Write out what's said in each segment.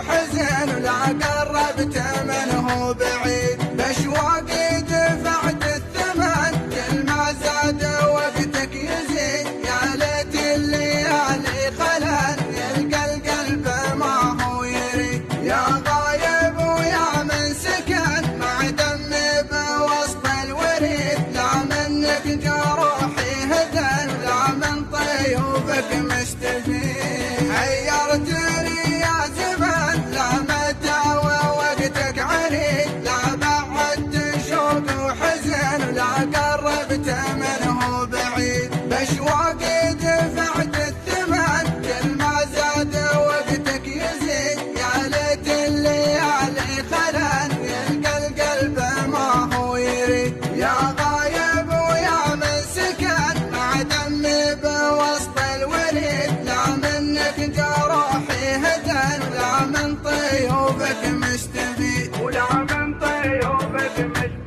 وحزن لا قربت منه بعيد، بأشواقي دفعت الثمن كل ما زاد وقتك يزيد، يا ليت الليالي خلن يلقى القلب ما هو يريد، يا غايب ويا من سكن مع دمي بوسط الوريد، لا منك جروحي هدن لا من طيوبك مستفيد، حيرتني يا زمن لا متى ووقتك عنيد، لا بعدت شوق وحزن لا قربت منه بعيد، بأشواقي دفعت الثمن كل ما زاد وقتك يزيد، يا ليت الليالي خلن يلقى القلب ما هو يريد، يا غايب ويا من سكن مع دمي بوسط الوريد، لا منك جروحي هدن لا من طيوبك مستفيد، ولا من طيوبك مستفيد.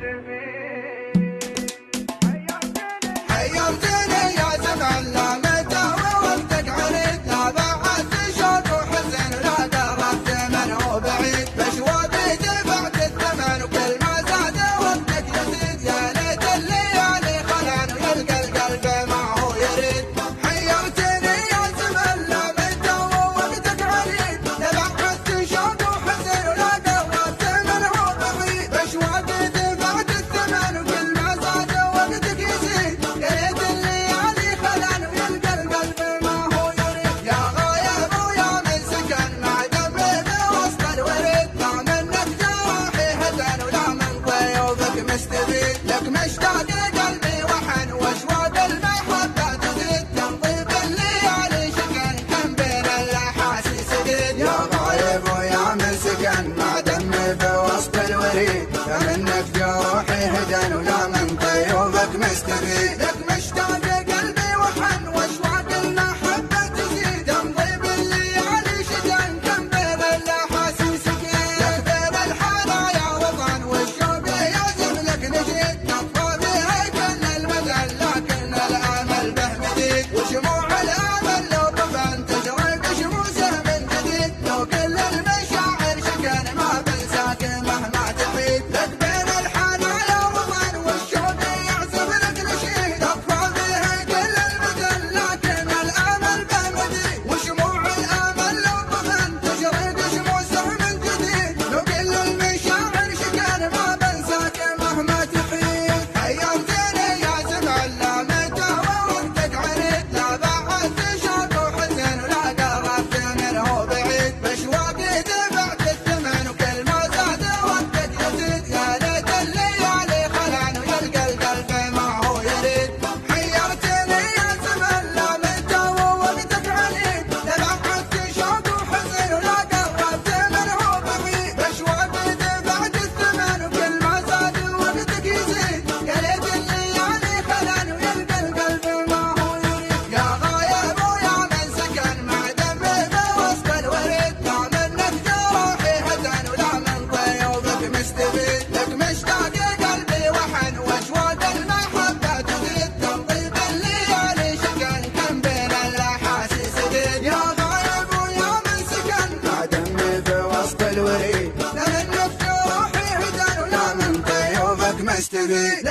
حيرتني يا زمن لا متى ووقتك عنيد، لا بعدت شوق وحزن لا قربت منه بعيد، بأشواقي دفعت الثمن وكل ما زاد وقتك يزيد، يا ليت الليالي خلن ويلقى القلب ما هو يريد، حيرتني يا زمن لا متى ووقتك عنيد، لا بعدت شوق وحزن لا قربت منه بعيد، بأشواقي دفعت الثمن وكل ما زاد وقتك يزيد، يا ليت الليالي خلن ويلقى القلب ما هو يريد، يا غايب ويا من سكن مع دمي بوسط الوريد، لا منك جراحي هدن ولا من طيوبك مستفيد، لك مشتاق قلبي وحن واشواق المحبة تزيد، تنطيب الليالي شكن كم بين الاحاسيس زيد، يا غايب ويا من سكن مع دمي بوسط الوريد، لا منك جروحي هدن ولا من طيوبك مستفيد، لك مشتاق قلبي وحن واشواق المحبة تزيد، تنطيب الليالي شكن كم بين الاحاسيس زيد، لك بين الحنايا وطن والشوق يعزم لك نشيد، نطفى بها كل المدن لكن الامل به مديد، وشموع الامل لو طفن تشرق شموسه من جديد، لو كل المشاعر شكن ما بنساك مهما تحيد، لك بين الحنايا وطن والشوق يعزم لك نشيد، نطفى بها كل المدن لكن الامل به مديد، وشموع الامل لو طفن تشرق شموسه من جديد، لو كل المشاعر شكن ما بنساك مهما تحيد، حيرتني يا زمن لا متى ووقتك عنيد، لا بعدت شوق وحزن ولا قربت منه بعيد، بأشواقي دفعت الثمن وكل ما زاد وقتك يزيد، يا ليت الليالي خلن ويلقى القلب ما هو يريد، حيرتني يا زمن لا متى ووقتك عنيد، لا بعدت شوق وحزن ولا قربت منه بعيد، بأشواقي دفعت الثمن وكل ما زاد وقتك يزيد، يا ليت الليالي خلن ويلقى القلب ما هو يريد، يا غايب ويا من سكن مع دمي بوسط الوريد، لا منك جروحي هدن ولا من طيوبك مستفيد، لك مشتاق قلبي وحن واشواق المحبة تزيد، تنطيب الليالي شكن كم بين الاحاسيس زيد، يا غايب ويا من سكن مع دمي بوسط الوريد، لا منك جروحي هدن ولا من طيوبك مستفيد.